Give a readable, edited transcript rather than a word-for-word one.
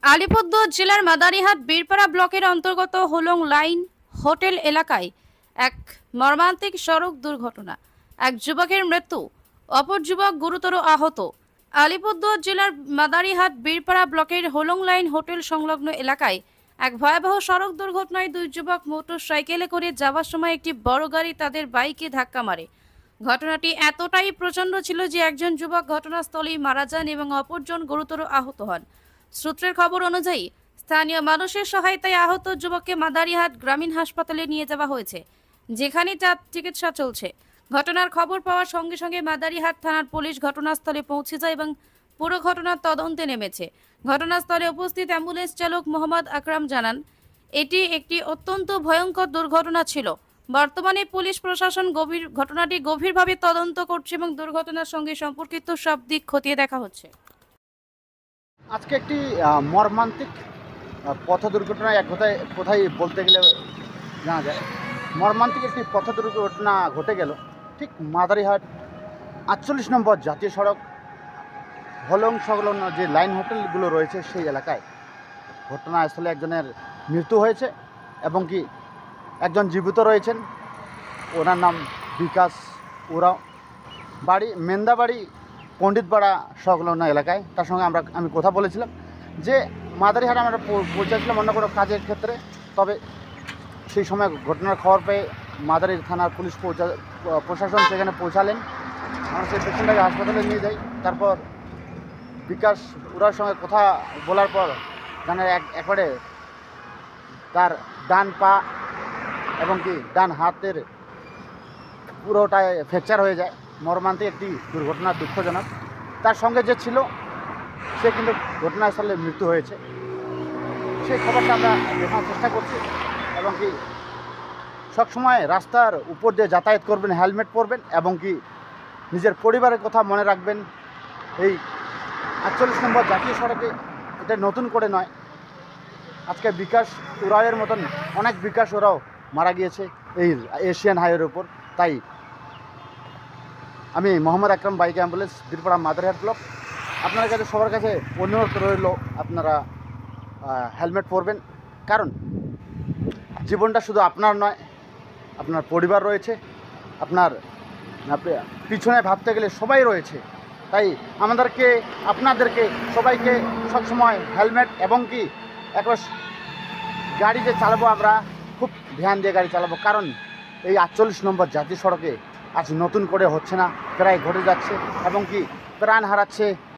আলিপুরদুয়ার জেলার মাদারিহাট বীরপাড়া ব্লকের অন্তর্গত হোলং লাইন হোটেল এলাকায় এক মর্মান্তিক সড়ক দুর্ঘটনা। এক যুবকের মৃত্যু, অপর যুবক গুরুতর আহত। আলিপুরদুয়ার জেলার মাদারিহাট বীরপাড়া ব্লকের হোলং লাইন হোটেল সংলগ্ন এলাকায় এক ভয়াবহ সড়ক দুর্ঘটনায় দুই যুবক মোটর সাইকেলে করে যাওয়ার সময় একটি বড় গাড়ি তাদের বাইকে ধাক্কা মারে। ঘটনাটি এতটাই প্রচণ্ড ছিল যে একজন যুবক ঘটনাস্থলেই মারা যান এবং অপরজন গুরুতর আহত হন। সূত্রের খবর অনুযায়ী স্থানীয় মানুষের সহায়তায় আহত যুবককে মাদারিহাট গ্রামীণ হাসপাতালে নিয়ে যাওয়া হয়েছে, যেখানে তার চিকিৎসা চলছে। ঘটনার খবর পাওয়ার সঙ্গে সঙ্গে মাদারিহাট থানার পুলিশ ঘটনাস্থলে পৌঁছে যায় এবং পুরো ঘটনার তদন্তে নেমেছে। ঘটনাস্থলে উপস্থিত অ্যাম্বুলেন্স চালক মোহাম্মদ আকরাম জানান, এটি একটি অত্যন্ত ভয়ঙ্কর দুর্ঘটনা ছিল। বর্তমানে পুলিশ প্রশাসন ঘটনাটি গভীরভাবে তদন্ত করছে এবং দুর্ঘটনার সঙ্গে সম্পর্কিত সব দিক খতিয়ে দেখা হচ্ছে। আজকে একটি মর্মান্তিক পথ দুর্ঘটনা এক কথায় কোথায় বলতে গেলে জানা যায়। মর্মান্তিক একটি পথ দুর্ঘটনা ঘটে গেল ঠিক মাদারিহাট ৪৮ নম্বর জাতীয় সড়ক হোলং সংলগ্ন যে লাইন হোটেলগুলো রয়েছে সেই এলাকায়। ঘটনাস্থলে একজনের মৃত্যু হয়েছে এবং কি একজন জীবিত রয়েছেন। ওনার নাম বিকাশ ওরাও, বাড়ি মেন্দাবাড়ি পণ্ডিতপাড়া সংলগ্ন এলাকায়। তার সঙ্গে আমি কথা বলেছিলাম যে মাদারিহাট আমরা পৌঁছেছিলাম অন্য কোনো কাজের ক্ষেত্রে, তবে সেই সময় ঘটনার খবর পেয়ে মাদারি থানার পুলিশ প্রশাসন সেখানে পৌঁছালেন। আমরা সেই পেশেন্টটাকে হাসপাতালে নিয়ে যাই। তারপর বিকাশ ওরার সঙ্গে কথা বলার পর জানা একবারে তার ডান পা এবং কি ডান হাতের পুরোটাই ফ্র্যাকচার হয়ে যায়। মর্মান্তিক একটি দুর্ঘটনা, দুঃখজনক। তার সঙ্গে যে ছিল সে কিন্তু ঘটনাস্থলে মৃত্যু হয়েছে। সেই খবরটা আমরা দেখার চেষ্টা করছি এবং কি সবসময় রাস্তার উপর দিয়ে যাতায়াত করবেন, হেলমেট পরবেন এবং কি নিজের পরিবারের কথা মনে রাখবেন। এই ৪৮ নম্বর জাতীয় সড়কে এটা নতুন করে নয়, আজকে বিকাশ উরাওয়ের মতন অনেক বিকাশ ওরাও মারা গিয়েছে এই এশিয়ান হাইওয়ের উপর। তাই আমি Mohammad Akram, bike ambulance, Birpara Madarihat block, আপনার কাছে সবার কাছে অনুরোধ রইল আপনারা হেলমেট পরবেন। কারণ জীবনটা শুধু আপনার নয়, আপনার পরিবার রয়েছে, আপনার পিছনে ভাবতে গেলে সবাই রয়েছে। তাই আমাদেরকে, আপনাদেরকে সবাইকে সবসময় হেলমেট এবং কি একবার গাড়ি যে চালাবো আমরা খুব ধ্যান দিয়ে গাড়ি চালাবো। কারণ এই ৪৮ নম্বর জাতীয় সড়কে আজ নতুন করে হচ্ছে না, প্রায় ঘটে যাচ্ছে এবং কি প্রাণ হারাচ্ছে